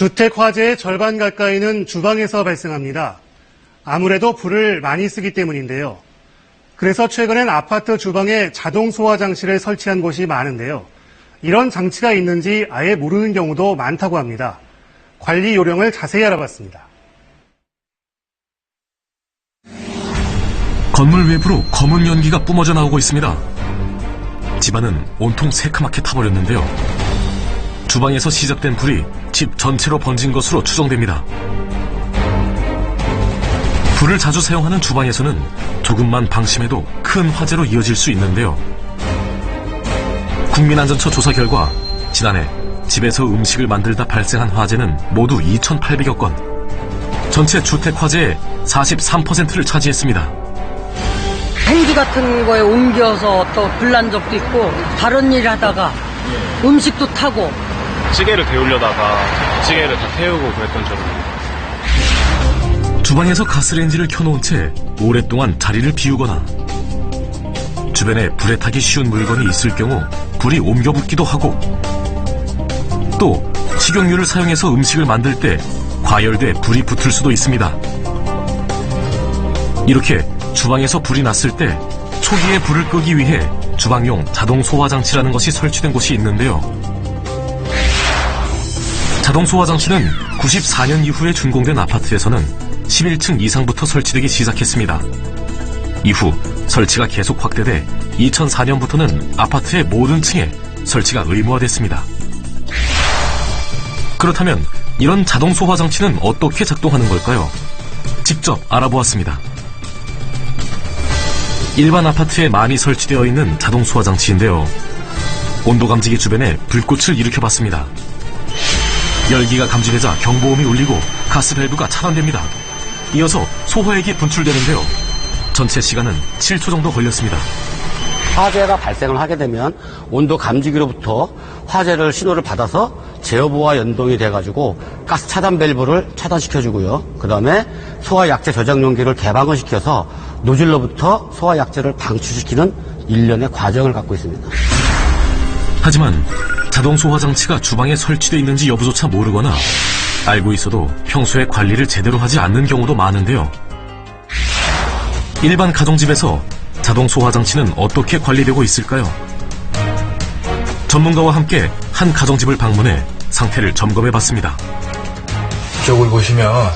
주택 화재의 절반 가까이는 주방에서 발생합니다. 아무래도 불을 많이 쓰기 때문인데요. 그래서 최근엔 아파트 주방에 자동 소화 장치를 설치한 곳이 많은데요. 이런 장치가 있는지 아예 모르는 경우도 많다고 합니다. 관리 요령을 자세히 알아봤습니다. 건물 외부로 검은 연기가 뿜어져 나오고 있습니다. 집안은 온통 새카맣게 타버렸는데요. 주방에서 시작된 불이 집 전체로 번진 것으로 추정됩니다. 불을 자주 사용하는 주방에서는 조금만 방심해도 큰 화재로 이어질 수 있는데요. 국민안전처 조사 결과 지난해 집에서 음식을 만들다 발생한 화재는 모두 2,800여 건, 전체 주택 화재의 43%를 차지했습니다. 행주 같은 거에 옮겨서 또 불난 적도 있고, 다른 일 하다가 음식도 타고 찌개를 데우려다가 찌개를 다 태우고 그랬던 적은 주방에서 가스레인지를 켜놓은 채 오랫동안 자리를 비우거나 주변에 불에 타기 쉬운 물건이 있을 경우 불이 옮겨 붙기도 하고, 또 식용유를 사용해서 음식을 만들 때 과열돼 불이 붙을 수도 있습니다. 이렇게 주방에서 불이 났을 때 초기에 불을 끄기 위해 주방용 자동 소화 장치라는 것이 설치된 곳이 있는데요. 자동 소화 장치는 94년 이후에 준공된 아파트에서는 11층 이상부터 설치되기 시작했습니다. 이후 설치가 계속 확대돼 2004년부터는 아파트의 모든 층에 설치가 의무화됐습니다. 그렇다면 이런 자동 소화 장치는 어떻게 작동하는 걸까요? 직접 알아보았습니다. 일반 아파트에 많이 설치되어 있는 자동 소화 장치인데요. 온도 감지기 주변에 불꽃을 일으켜봤습니다. 열기가 감지되자 경보음이 울리고 가스 밸브가 차단됩니다. 이어서 소화액이 분출되는데요. 전체 시간은 7초 정도 걸렸습니다. 화재가 발생을 하게 되면 온도 감지기로부터 화재를 신호를 받아서 제어부와 연동이 돼가지고 가스 차단 밸브를 차단시켜주고요. 그 다음에 소화약재 저장 용기를 개방을 시켜서 노즐로부터 소화약재를 방출시키는 일련의 과정을 갖고 있습니다. 하지만 자동 소화 장치가 주방에 설치되어 있는지 여부조차 모르거나 알고 있어도 평소에 관리를 제대로 하지 않는 경우도 많은데요. 일반 가정집에서 자동 소화 장치는 어떻게 관리되고 있을까요? 전문가와 함께 한 가정집을 방문해 상태를 점검해봤습니다. 이쪽을 보시면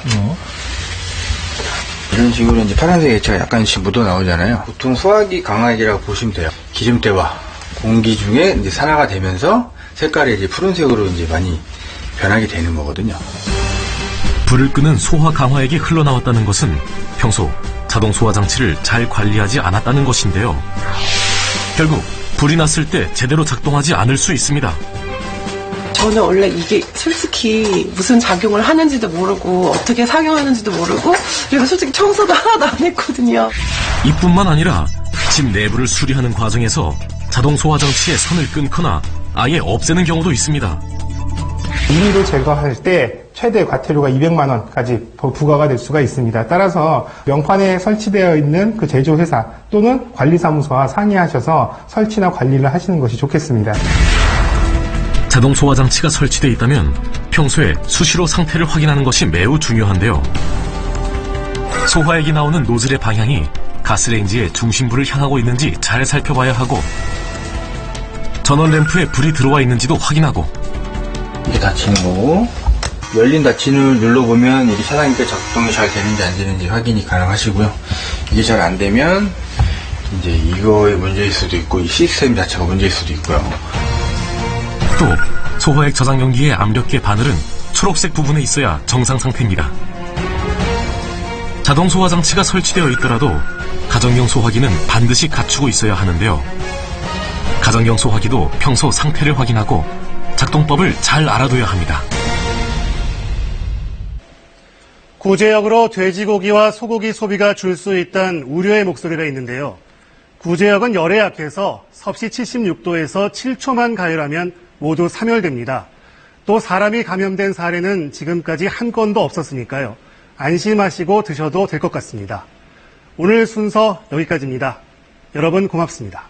이런 식으로 이제 파란색 액체가 약간씩 묻어 나오잖아요. 보통 소화기 강화액이라고 보시면 돼요. 기름때와 공기 중에 이제 산화가 되면서 색깔이 이제 푸른색으로 이제 많이 변하게 되는 거거든요. 불을 끄는 소화 강화액이 흘러나왔다는 것은 평소 자동 소화 장치를 잘 관리하지 않았다는 것인데요. 결국 불이 났을 때 제대로 작동하지 않을 수 있습니다. 저는 원래 이게 솔직히 무슨 작용을 하는지도 모르고 어떻게 사용하는지도 모르고, 그리고 솔직히 청소도 하나도 안 했거든요. 이뿐만 아니라 집 내부를 수리하는 과정에서 자동 소화 장치의 선을 끊거나 아예 없애는 경우도 있습니다. 이미를 제거할 때 최대 과태료가 200만 원까지 부과가 될 수가 있습니다. 따라서 명판에 설치되어 있는 그 제조회사 또는 관리사무소와 상의하셔서 설치나 관리를 하시는 것이 좋겠습니다. 자동 소화 장치가 설치되어 있다면 평소에 수시로 상태를 확인하는 것이 매우 중요한데요. 소화액이 나오는 노즐의 방향이 가스레인지의 중심부를 향하고 있는지 잘 살펴봐야 하고, 전원 램프에 불이 들어와 있는지도 확인하고, 이게 닫히는 거고, 열린 닫힘을 눌러보면 이게 차단기가 작동이 잘 되는지 안 되는지 확인이 가능하시고요. 이게 잘 안 되면 이제 이거의 문제일 수도 있고 이 시스템 자체가 문제일 수도 있고요. 또 소화액 저장 용기의 압력계 바늘은 초록색 부분에 있어야 정상 상태입니다. 자동 소화 장치가 설치되어 있더라도 가정용 소화기는 반드시 갖추고 있어야 하는데요. 가정용 소화기도 평소 상태를 확인하고 작동법을 잘 알아둬야 합니다. 구제역으로 돼지고기와 소고기 소비가 줄 수 있다는 우려의 목소리가 있는데요. 구제역은 열에 약해서 섭씨 76도에서 7초만 가열하면 모두 사멸됩니다. 또 사람이 감염된 사례는 지금까지 한 건도 없었으니까요. 안심하시고 드셔도 될 것 같습니다. 오늘 순서 여기까지입니다. 여러분 고맙습니다.